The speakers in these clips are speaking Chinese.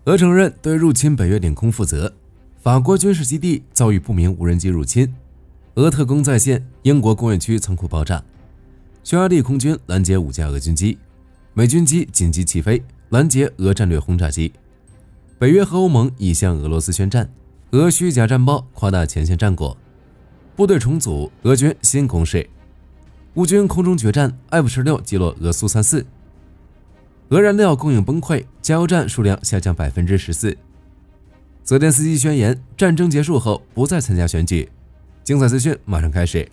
俄承认对入侵北约领空负责，法国军事基地遭遇不明无人机入侵，俄特工再现英国工业区仓库爆炸，匈牙利空军拦截5架俄军机，美军机紧急起飞拦截俄战略轰炸机。北约和欧盟已向俄罗斯宣战，俄虚假战报夸大前线战果，部队重组，俄军新攻势，乌军空中决战 F-16 击落俄苏34，俄燃料供应崩溃，加油站数量下降 14%。泽连斯基宣言战争结束后不再参加选举。精彩资讯马上开始。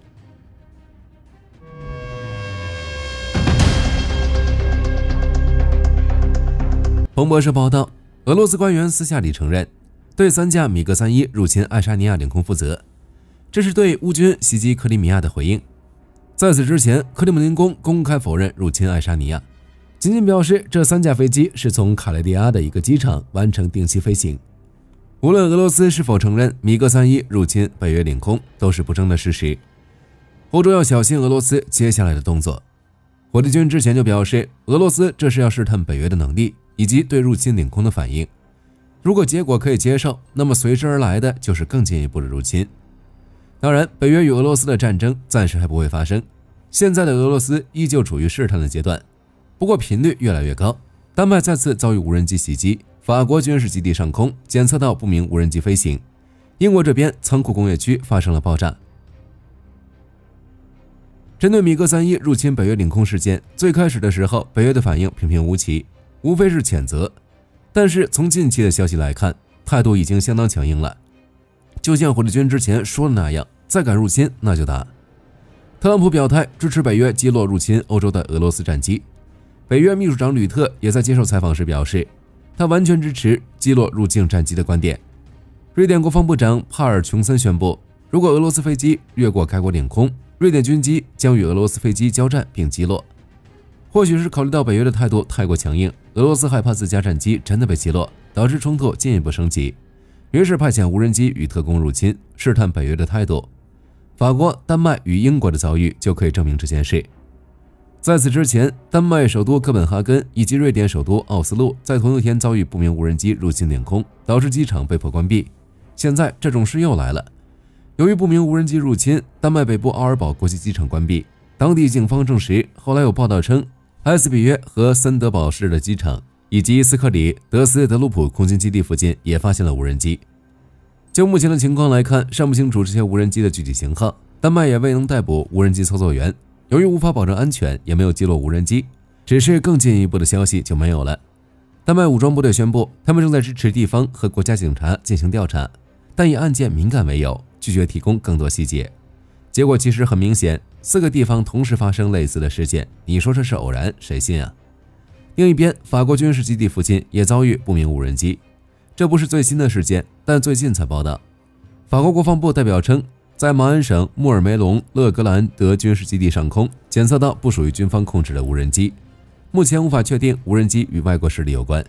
彭博社报道，俄罗斯官员私下里承认对3架米格31入侵爱沙尼亚领空负责，这是对乌军袭击克里米亚的回应。在此之前，克里姆林宫公开否认入侵爱沙尼亚，仅仅表示这3架飞机是从卡累利阿的一个机场完成定期飞行。无论俄罗斯是否承认米格31入侵北约领空，都是不争的事实。欧洲要小心俄罗斯接下来的动作。火力军之前就表示，俄罗斯这是要试探北约的能力以及对入侵领空的反应。如果结果可以接受，那么随之而来的就是更进一步的入侵。当然，北约与俄罗斯的战争暂时还不会发生，现在的俄罗斯依旧处于试探的阶段，不过频率越来越高。丹麦再次遭遇无人机袭击，法国军事基地上空检测到不明无人机飞行，英国这边仓库工业区发生了爆炸。针对米格31入侵北约领空事件，最开始的时候，北约的反应平平无奇，无非是谴责，但是从近期的消息来看，态度已经相当强硬了。就像火力军之前说的那样，再敢入侵那就打。特朗普表态支持北约击落入侵欧洲的俄罗斯战机。北约秘书长吕特也在接受采访时表示，他完全支持击落入境战机的观点。瑞典国防部长帕尔琼森宣布，如果俄罗斯飞机越过该国领空，瑞典军机将与俄罗斯飞机交战并击落。或许是考虑到北约的态度太过强硬，俄罗斯害怕自家战机真的被击落，导致冲突进一步升级，于是派遣无人机与特工入侵，试探北约的态度。法国、丹麦与英国的遭遇就可以证明这件事。在此之前，丹麦首都哥本哈根以及瑞典首都奥斯陆在同一天遭遇不明无人机入侵领空，导致机场被迫关闭。现在这种事又来了。由于不明无人机入侵，丹麦北部奥尔堡国际机场关闭。当地警方证实，后来有报道称，埃斯比约和森德堡市的机场以及斯克里德斯德鲁普空军基地附近也发现了无人机。就目前的情况来看，尚不清楚这些无人机的具体型号，丹麦也未能逮捕无人机操作员。由于无法保证安全，也没有击落无人机，只是更进一步的消息就没有了。丹麦武装部队宣布，他们正在支持地方和国家警察进行调查，但以案件敏感为由，拒绝提供更多细节。结果其实很明显，4个地方同时发生类似的事件，你说这是偶然，谁信啊？另一边，法国军事基地附近也遭遇不明无人机，这不是最新的事件，但最近才报道。法国国防部代表称，在马恩省穆尔梅隆勒格兰德军事基地上空检测到不属于军方控制的无人机，目前无法确定无人机与外国势力有关。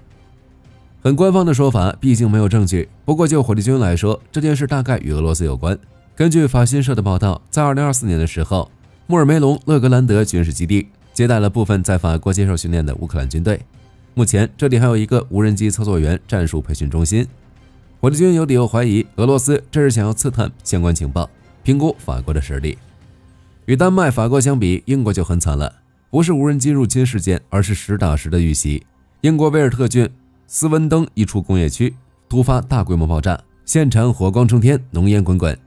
很官方的说法，毕竟没有证据，不过就火力军来说，这件事大概与俄罗斯有关。根据法新社的报道，在2024年的时候，穆尔梅隆勒格兰德军事基地接待了部分在法国接受训练的乌克兰军队，目前这里还有一个无人机操作员战术培训中心。火力军有理由怀疑俄罗斯这是想要刺探相关情报，评估法国的实力。与丹麦、法国相比，英国就很惨了，不是无人机入侵事件，而是实打实的遇袭。英国威尔特郡斯温登一处工业区突发大规模爆炸，现场火光冲天，浓烟滚滚。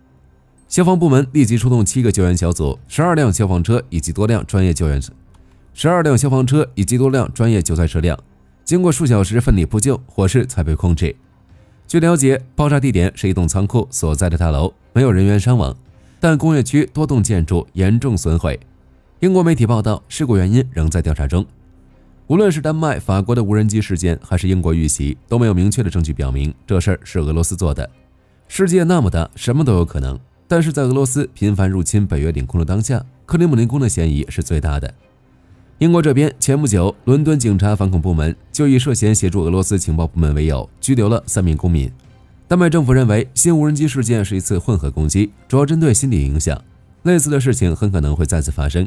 消防部门立即出动7个救援小组、12辆消防车以及多辆专业救灾车辆，经过数小时奋力扑救，火势才被控制。据了解，爆炸地点是一栋仓库所在的大楼，没有人员伤亡，但工业区多栋建筑严重损毁。英国媒体报道，事故原因仍在调查中。无论是丹麦、法国的无人机事件，还是英国遇袭，都没有明确的证据表明这事儿是俄罗斯做的。世界那么大，什么都有可能。但是在俄罗斯频繁入侵北约领空的当下，克里姆林宫的嫌疑是最大的。英国这边前不久，伦敦警察反恐部门就以涉嫌协助俄罗斯情报部门为由，拘留了3名公民。丹麦政府认为新无人机事件是一次混合攻击，主要针对心理影响，类似的事情很可能会再次发生。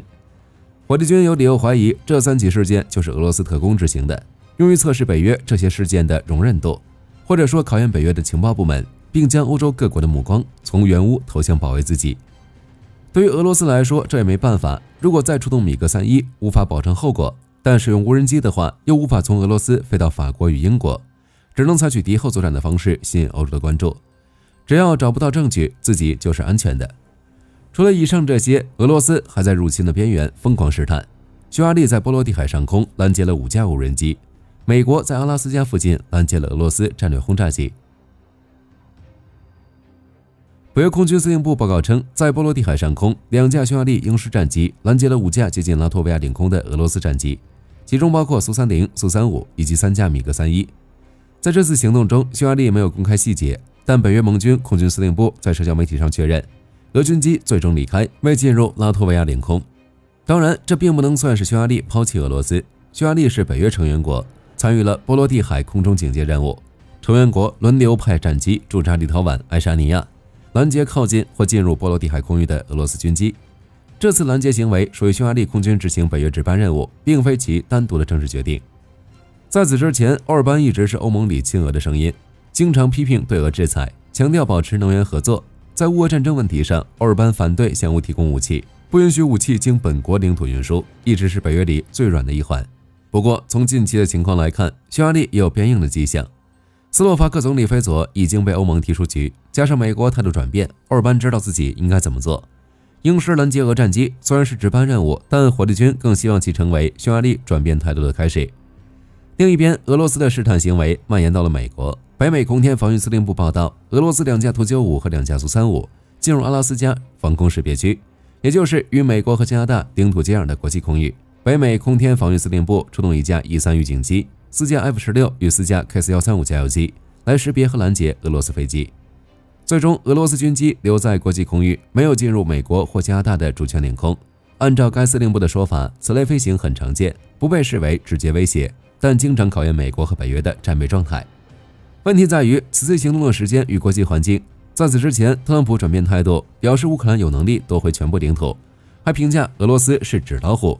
火力军有理由怀疑这3起事件就是俄罗斯特工执行的，用于测试北约这些事件的容忍度，或者说考验北约的情报部门，并将欧洲各国的目光从援乌投向保卫自己。对于俄罗斯来说，这也没办法。如果再出动米格31，无法保证后果；但使用无人机的话，又无法从俄罗斯飞到法国与英国，只能采取敌后作战的方式吸引欧洲的关注。只要找不到证据，自己就是安全的。除了以上这些，俄罗斯还在入侵的边缘疯狂试探。匈牙利在波罗的海上空拦截了5架无人机，美国在阿拉斯加附近拦截了俄罗斯战略轰炸机。北约空军司令部报告称，在波罗的海上空，2架匈牙利鹰式战机拦截了5架接近拉脱维亚领空的俄罗斯战机，其中包括苏30、苏35以及3架米格31。在这次行动中，匈牙利没有公开细节，但北约盟军空军司令部在社交媒体上确认，俄军机最终离开，未进入拉脱维亚领空。当然，这并不能算是匈牙利抛弃俄罗斯。匈牙利是北约成员国，参与了波罗的海空中警戒任务，成员国轮流派战机驻扎立陶宛、爱沙尼亚，拦截靠近或进入波罗的海空域的俄罗斯军机。这次拦截行为属于匈牙利空军执行北约值班任务，并非其单独的政治决定。在此之前，奥尔班一直是欧盟里亲俄的声音，经常批评对俄制裁，强调保持能源合作。在乌俄战争问题上，奥尔班反对向乌提供武器，不允许武器经本国领土运输，一直是北约里最软的一环。不过，从近期的情况来看，匈牙利也有变硬的迹象。斯洛伐克总理菲佐已经被欧盟踢出局，加上美国态度转变，奥尔班知道自己应该怎么做。鹰式拦截俄战机虽然是值班任务，但火力军更希望其成为匈牙利转变态度的开始。另一边，俄罗斯的试探行为蔓延到了美国。北美空天防御司令部报道，俄罗斯2架图95和2架苏35进入阿拉斯加防空识别区，也就是与美国和加拿大领土接壤的国际空域。北美空天防御司令部出动1架E3预警机、4架 F-16与4架 KC-135加油机来识别和拦截俄罗斯飞机。最终，俄罗斯军机留在国际空域，没有进入美国或加拿大的主权领空。按照该司令部的说法，此类飞行很常见，不被视为直接威胁，但经常考验美国和北约的战备状态。问题在于此次行动的时间与国际环境。在此之前，特朗普转变态度，表示乌克兰有能力夺回全部领土，还评价俄罗斯是纸老虎。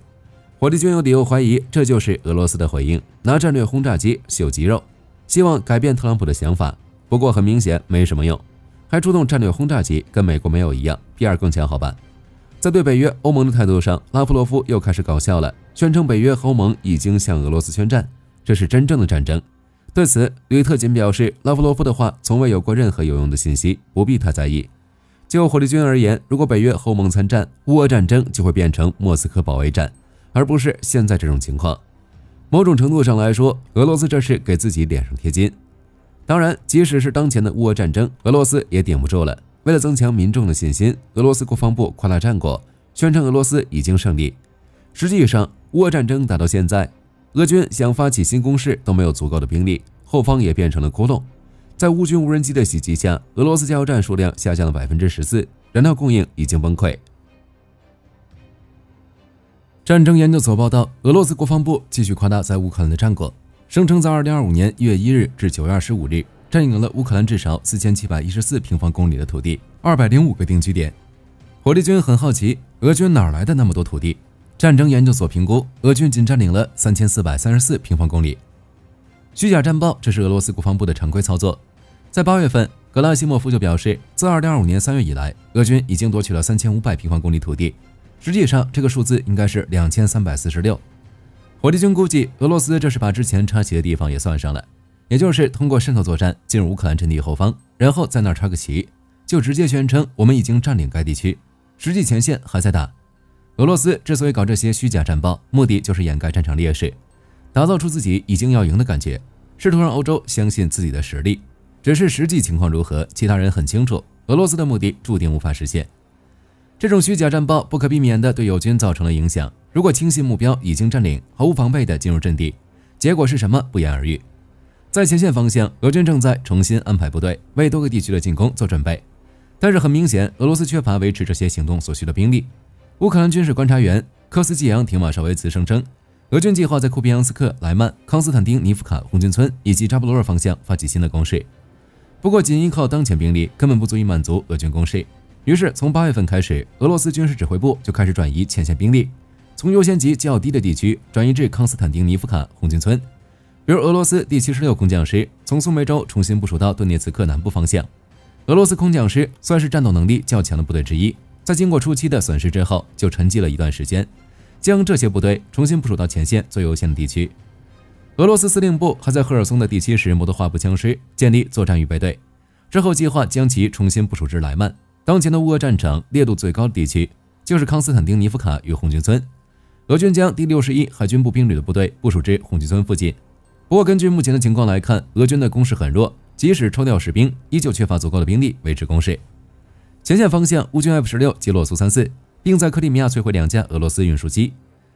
火力军有理由怀疑这就是俄罗斯的回应，拿战略轰炸机秀肌肉，希望改变特朗普的想法。不过很明显没什么用，还出动战略轰炸机，跟美国没有一样，PR 更强好办。在对北约、欧盟的态度上，拉夫罗夫又开始搞笑了，宣称北约和欧盟已经向俄罗斯宣战，这是真正的战争。对此，吕特金表示，拉夫罗夫的话从未有过任何有用的信息，不必太在意。就火力军而言，如果北约和欧盟参战，乌俄战争就会变成莫斯科保卫战，而不是现在这种情况。某种程度上来说，俄罗斯这是给自己脸上贴金。当然，即使是当前的乌俄战争，俄罗斯也顶不住了。为了增强民众的信心，俄罗斯国防部夸大战果，宣称俄罗斯已经胜利。实际上，乌俄战争打到现在，俄军想发起新攻势都没有足够的兵力，后方也变成了窟窿。在乌军无人机的袭击下，俄罗斯加油站数量下降了 14%， 燃料供应已经崩溃。战争研究所报道，俄罗斯国防部继续夸大在乌克兰的战果，声称在2025年1月1日至9月25日占领了乌克兰至少4714平方公里的土地，205个定居点。火力军很好奇，俄军哪来的那么多土地？战争研究所评估，俄军仅占领了3434平方公里。虚假战报，这是俄罗斯国防部的常规操作。在8月份，格拉西莫夫就表示，自2025年3月以来，俄军已经夺取了3500平方公里土地，实际上这个数字应该是2346。火力军估计，俄罗斯这是把之前插旗的地方也算上了，也就是通过渗透作战进入乌克兰阵地后方，然后在那儿插个旗，就直接宣称我们已经占领该地区，实际前线还在打。俄罗斯之所以搞这些虚假战报，目的就是掩盖战场劣势，打造出自己已经要赢的感觉，试图让欧洲相信自己的实力。只是实际情况如何，其他人很清楚，俄罗斯的目的注定无法实现。这种虚假战报不可避免地对友军造成了影响，如果轻信目标已经占领，毫无防备地进入阵地，结果是什么不言而喻。在前线方向，俄军正在重新安排部队，为多个地区的进攻做准备，但是很明显，俄罗斯缺乏维持这些行动所需的兵力。乌克兰军事观察员科斯季扬·廷马绍维茨声称，俄军计划在库皮扬斯克、莱曼、康斯坦丁尼夫卡红军村以及扎波罗热方向发起新的攻势。不过，仅依靠当前兵力根本不足以满足俄军攻势。于是，从8月份开始，俄罗斯军事指挥部就开始转移前线兵力，从优先级较低的地区转移至康斯坦丁尼夫卡红军村。比如，俄罗斯第76空降师从苏梅州重新部署到顿涅茨克南部方向。俄罗斯空降师算是战斗能力较强的部队之一，在经过初期的损失之后，就沉寂了一段时间，将这些部队重新部署到前线最优先的地区。俄罗斯司令部还在赫尔松的第70摩托化步枪师建立作战预备队，之后计划将其重新部署至莱曼。当前的乌俄战场烈度最高的地区就是康斯坦丁尼夫卡与红军村，俄军将第61海军步兵旅的部队部署至红军村附近。不过根据目前的情况来看，俄军的攻势很弱，即使抽调士兵，依旧缺乏足够的兵力维持攻势。前线方向，乌军 F-16击落苏34，并在克里米亚摧毁2架俄罗斯运输机。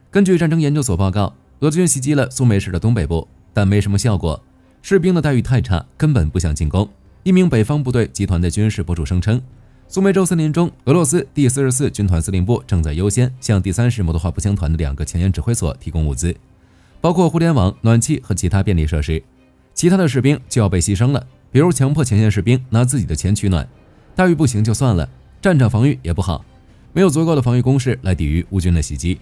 根据战争研究所报告，俄军袭击了苏梅市的东北部，但没什么效果，士兵的待遇太差，根本不想进攻。一名北方部队集团的军事博主声称，苏梅州森林中，俄罗斯第44军团司令部正在优先向第30摩托化步枪团的2个前沿指挥所提供物资，包括互联网、暖气和其他便利设施。其他的士兵就要被牺牲了，比如强迫前线士兵拿自己的钱取暖，待遇不行就算了，战场防御也不好，没有足够的防御工事来抵御乌军的袭击。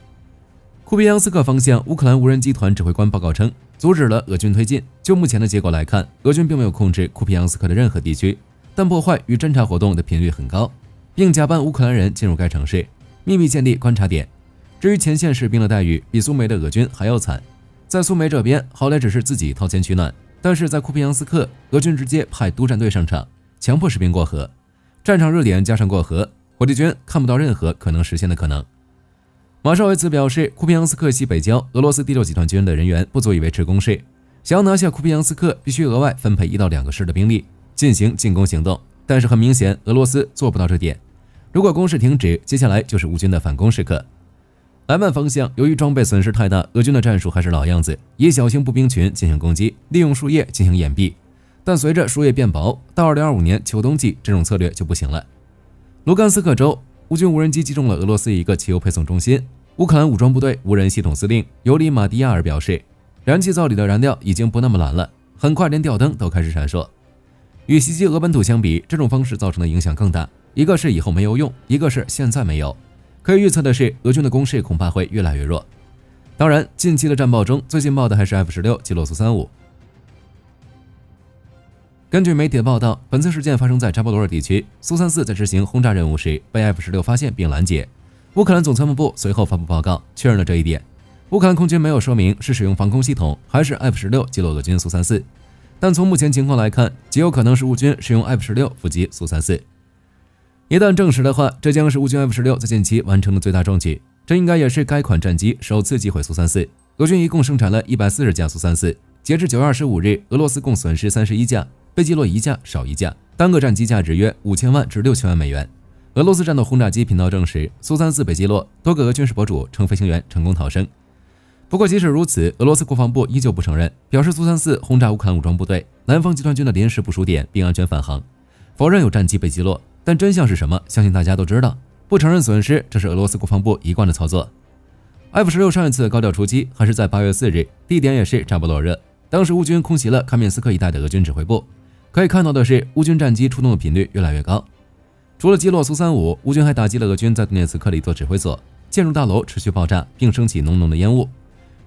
库皮扬斯克方向，乌克兰无人机团指挥官报告称，阻止了俄军推进。就目前的结果来看，俄军并没有控制库皮扬斯克的任何地区，但破坏与侦察活动的频率很高，并假扮乌克兰人进入该城市，秘密建立观察点。至于前线士兵的待遇，比苏梅的俄军还要惨。在苏梅这边，好歹只是自己掏钱取暖，但是在库皮扬斯克，俄军直接派督战队上场，强迫士兵过河。战场热点加上过河，火力军看不到任何可能实现的可能。马绍维茨表示，库皮扬斯克西北郊俄罗斯第6集团军的人员不足以维持攻势，想要拿下库皮扬斯克，必须额外分配1到2个师的兵力进行进攻行动。但是很明显，俄罗斯做不到这点。如果攻势停止，接下来就是乌军的反攻时刻。莱曼方向，由于装备损失太大，俄军的战术还是老样子，以小型步兵群进行攻击，利用树叶进行掩蔽。但随着树叶变薄，到2025年秋冬季，这种策略就不行了。卢甘斯克州，乌军无人机击中了俄罗斯一个汽油配送中心。乌克兰武装部队无人系统司令尤里马蒂亚尔表示，燃气灶里的燃料已经不那么蓝了，很快连吊灯都开始闪烁。与袭击俄本土相比，这种方式造成的影响更大，一个是以后没有用，一个是现在没有。可以预测的是，俄军的攻势恐怕会越来越弱。当然，近期的战报中最劲爆的还是 F-16击落苏35。根据媒体的报道，本次事件发生在扎波罗热地区，苏34在执行轰炸任务时被 F-16发现并拦截。乌克兰总参谋部随后发布报告，确认了这一点。乌克兰空军没有说明是使用防空系统还是 F-16击落俄军苏34，但从目前情况来看，极有可能是乌军使用 F-16伏击苏34。一旦证实的话，这将是乌军 F-16在近期完成的最大壮举，这应该也是该款战机首次击毁苏34。俄军一共生产了140架苏34，截至9月25日，俄罗斯共损失31架，被击落1架少1架，单个战机价值约5000万至6000万美元。俄罗斯战斗轰炸机频道证实，苏34被击落，多个俄军事博主称飞行员成功逃生。不过即使如此，俄罗斯国防部依旧不承认，表示苏34轰炸乌克兰武装部队、南方集团军的临时部署点并安全返航，否认有战机被击落。但真相是什么，相信大家都知道。不承认损失，这是俄罗斯国防部一贯的操作。F-16上一次高调出击还是在8月4日，地点也是扎波罗热，当时乌军空袭了卡缅斯克一带的俄军指挥部。可以看到的是，乌军战机出动的频率越来越高。除了击落苏35，乌军还打击了俄军在顿涅茨克的一座指挥所，建筑大楼持续爆炸，并升起浓浓的烟雾。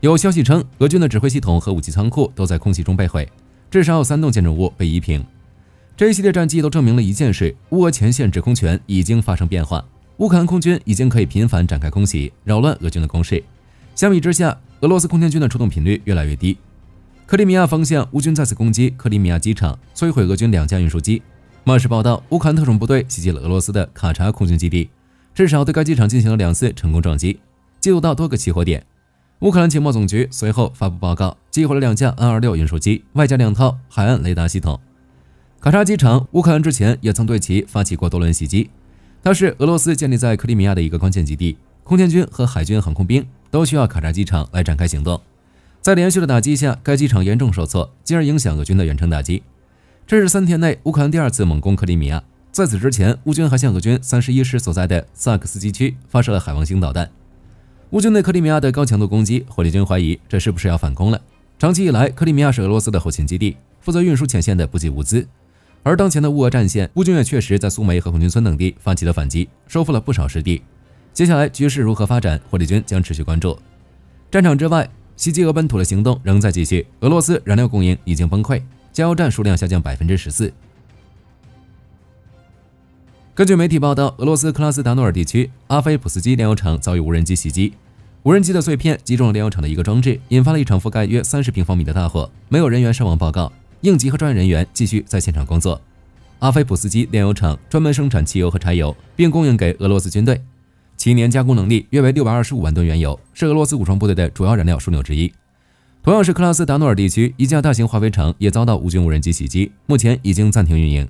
有消息称，俄军的指挥系统和武器仓库都在空袭中被毁，至少有3栋建筑物被夷平。这一系列战绩都证明了一件事：乌俄前线制空权已经发生变化，乌克兰空军已经可以频繁展开空袭，扰乱俄军的攻势。相比之下，俄罗斯空天军的出动频率越来越低。克里米亚方向，乌军再次攻击克里米亚机场，摧毁俄军2架运输机。马什报道，乌克兰特种部队袭击了俄罗斯的卡查空军基地，至少对该机场进行了2次成功撞击，记录到多个起火点。乌克兰情报总局随后发布报告，击毁了2架安-26运输机，外加2套海岸雷达系统。卡查机场，乌克兰之前也曾对其发起过多轮袭击，它是俄罗斯建立在克里米亚的一个关键基地，空天军和海军航空兵都需要卡查机场来展开行动。在连续的打击下，该机场严重受挫，进而影响俄军的远程打击。这是3天内乌克兰第2次猛攻克里米亚。在此之前，乌军还向俄军31师所在的萨克斯基区发射了海王星导弹。乌军对克里米亚的高强度攻击，火力军怀疑这是不是要反攻了？长期以来，克里米亚是俄罗斯的后勤基地，负责运输前线的补给物资。而当前的乌俄战线，乌军也确实在苏梅和红军村等地发起了反击，收复了不少失地。接下来局势如何发展，火力军将持续关注。战场之外，袭击俄本土的行动仍在继续，俄罗斯燃料供应已经崩溃，加油站数量下降14%。根据媒体报道，俄罗斯克拉斯达诺尔地区阿菲普斯基炼油厂遭遇无人机袭击，无人机的碎片击中了炼油厂的一个装置，引发了一场覆盖约30平方米的大火，没有人员伤亡报告，应急和专业人员继续在现场工作。阿菲普斯基炼油厂专门生产汽油和柴油，并供应给俄罗斯军队，其年加工能力约为625万吨原油，是俄罗斯武装部队的主要燃料枢纽之一。同样是克拉斯达诺尔地区，一架大型化肥厂也遭到乌军无人机袭击，目前已经暂停运营。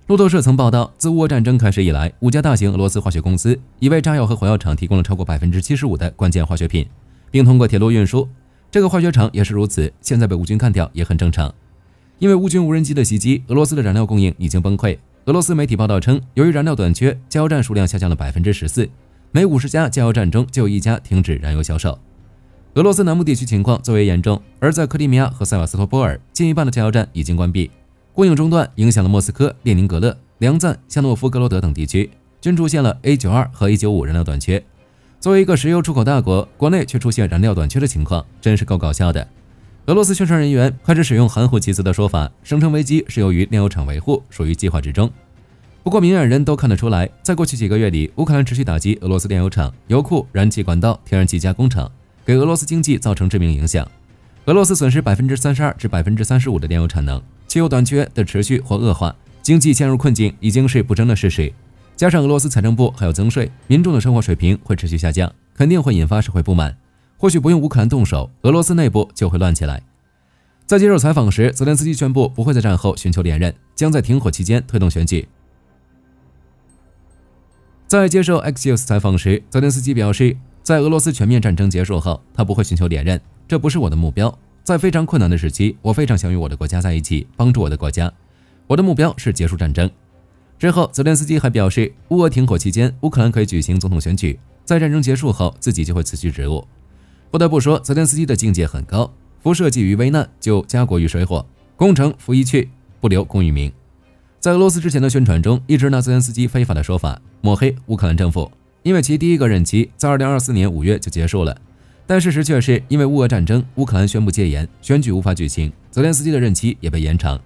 路透社曾报道，自乌俄战争开始以来，5家大型俄罗斯化学公司已为炸药和火药厂提供了超过75%的关键化学品，并通过铁路运输。这个化学厂也是如此，现在被乌军干掉也很正常。因为乌军无人机的袭击，俄罗斯的燃料供应已经崩溃。俄罗斯媒体报道称，由于燃料短缺，加油站数量下降了14%，每50家加油站中就有1家停止燃油销售。俄罗斯南部地区情况最为严重，而在克里米亚和塞瓦斯托波尔，近一半的加油站已经关闭。供应中断影响了莫斯科、列宁格勒、梁赞、夏诺夫哥罗德等地区，均出现了 A92 和 A95 燃料短缺。作为一个石油出口大国，国内却出现燃料短缺的情况，真是够搞笑的。俄罗斯宣传人员开始使用含糊其辞的说法，声称危机是由于炼油厂维护，属于计划之中。不过明眼人都看得出来，在过去几个月里，乌克兰持续打击俄罗斯炼油厂、油库、燃气管道、天然气加工厂，给俄罗斯经济造成致命影响。俄罗斯损失32%至35%的炼油产能，汽油短缺的持续或恶化，经济陷入困境已经是不争的事实。加上俄罗斯财政部还有增税，民众的生活水平会持续下降，肯定会引发社会不满。或许不用乌克兰动手，俄罗斯内部就会乱起来。在接受采访时，泽连斯基宣布不会在战后寻求连任，将在停火期间推动选举。在接受 Axios 采访时，泽连斯基表示，在俄罗斯全面战争结束后，他不会寻求连任，这不是我的目标。在非常困难的时期，我非常想与我的国家在一起，帮助我的国家。我的目标是结束战争。之后，泽连斯基还表示，乌俄停火期间，乌克兰可以举行总统选举，在战争结束后，自己就会辞去职务。不得不说，泽连斯基的境界很高，辐射寄于危难，救家国于水火，攻城拂一去，不留功于民。在俄罗斯之前的宣传中，一直拿泽连斯基非法的说法抹黑乌克兰政府，因为其第一个任期在2024年5月就结束了。但事实却是，因为乌俄战争，乌克兰宣布戒严，选举无法举行，泽连斯基的任期也被延长。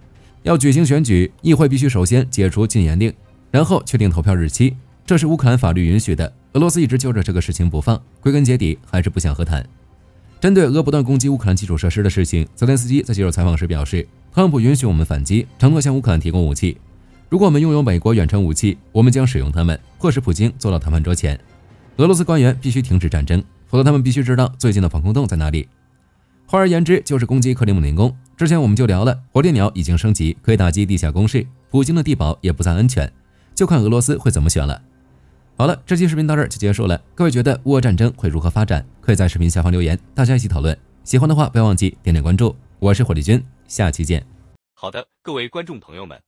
要举行选举，议会必须首先解除禁言令，然后确定投票日期，这是乌克兰法律允许的。俄罗斯一直揪着这个事情不放，归根结底还是不想和谈。针对俄不断攻击乌克兰基础设施的事情，泽连斯基在接受采访时表示，特朗普允许我们反击，承诺向乌克兰提供武器。如果我们拥有美国远程武器，我们将使用它们，迫使普京坐到谈判桌前。俄罗斯官员必须停止战争，否则他们必须知道最近的防空洞在哪里。换而言之，就是攻击克里姆林宫。之前我们就聊了，火烈鸟已经升级，可以打击地下工事，普京的地堡也不再安全，就看俄罗斯会怎么选了。好了，这期视频到这儿就结束了。各位觉得乌俄战争会如何发展？可以在视频下方留言，大家一起讨论。喜欢的话不要忘记点点关注。我是火力军，下期见。好的，各位观众朋友们，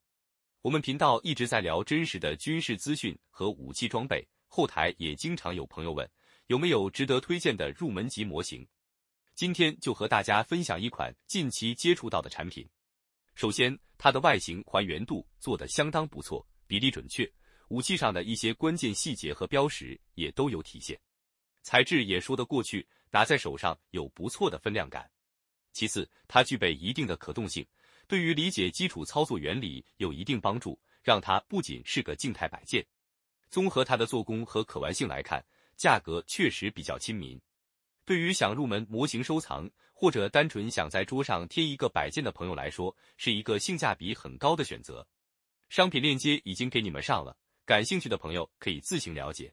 我们频道一直在聊真实的军事资讯和武器装备，后台也经常有朋友问，有没有值得推荐的入门级模型？今天就和大家分享一款近期接触到的产品。首先，它的外形还原度做得相当不错，比例准确，武器上的一些关键细节和标识也都有体现，材质也说得过去，拿在手上有不错的分量感。其次，它具备一定的可动性，对于理解基础操作原理有一定帮助，让它不仅是个静态摆件。综合它的做工和可玩性来看，价格确实比较亲民。对于想入门模型收藏，或者单纯想在桌上贴一个摆件的朋友来说，是一个性价比很高的选择。商品链接已经给你们上了，感兴趣的朋友可以自行了解。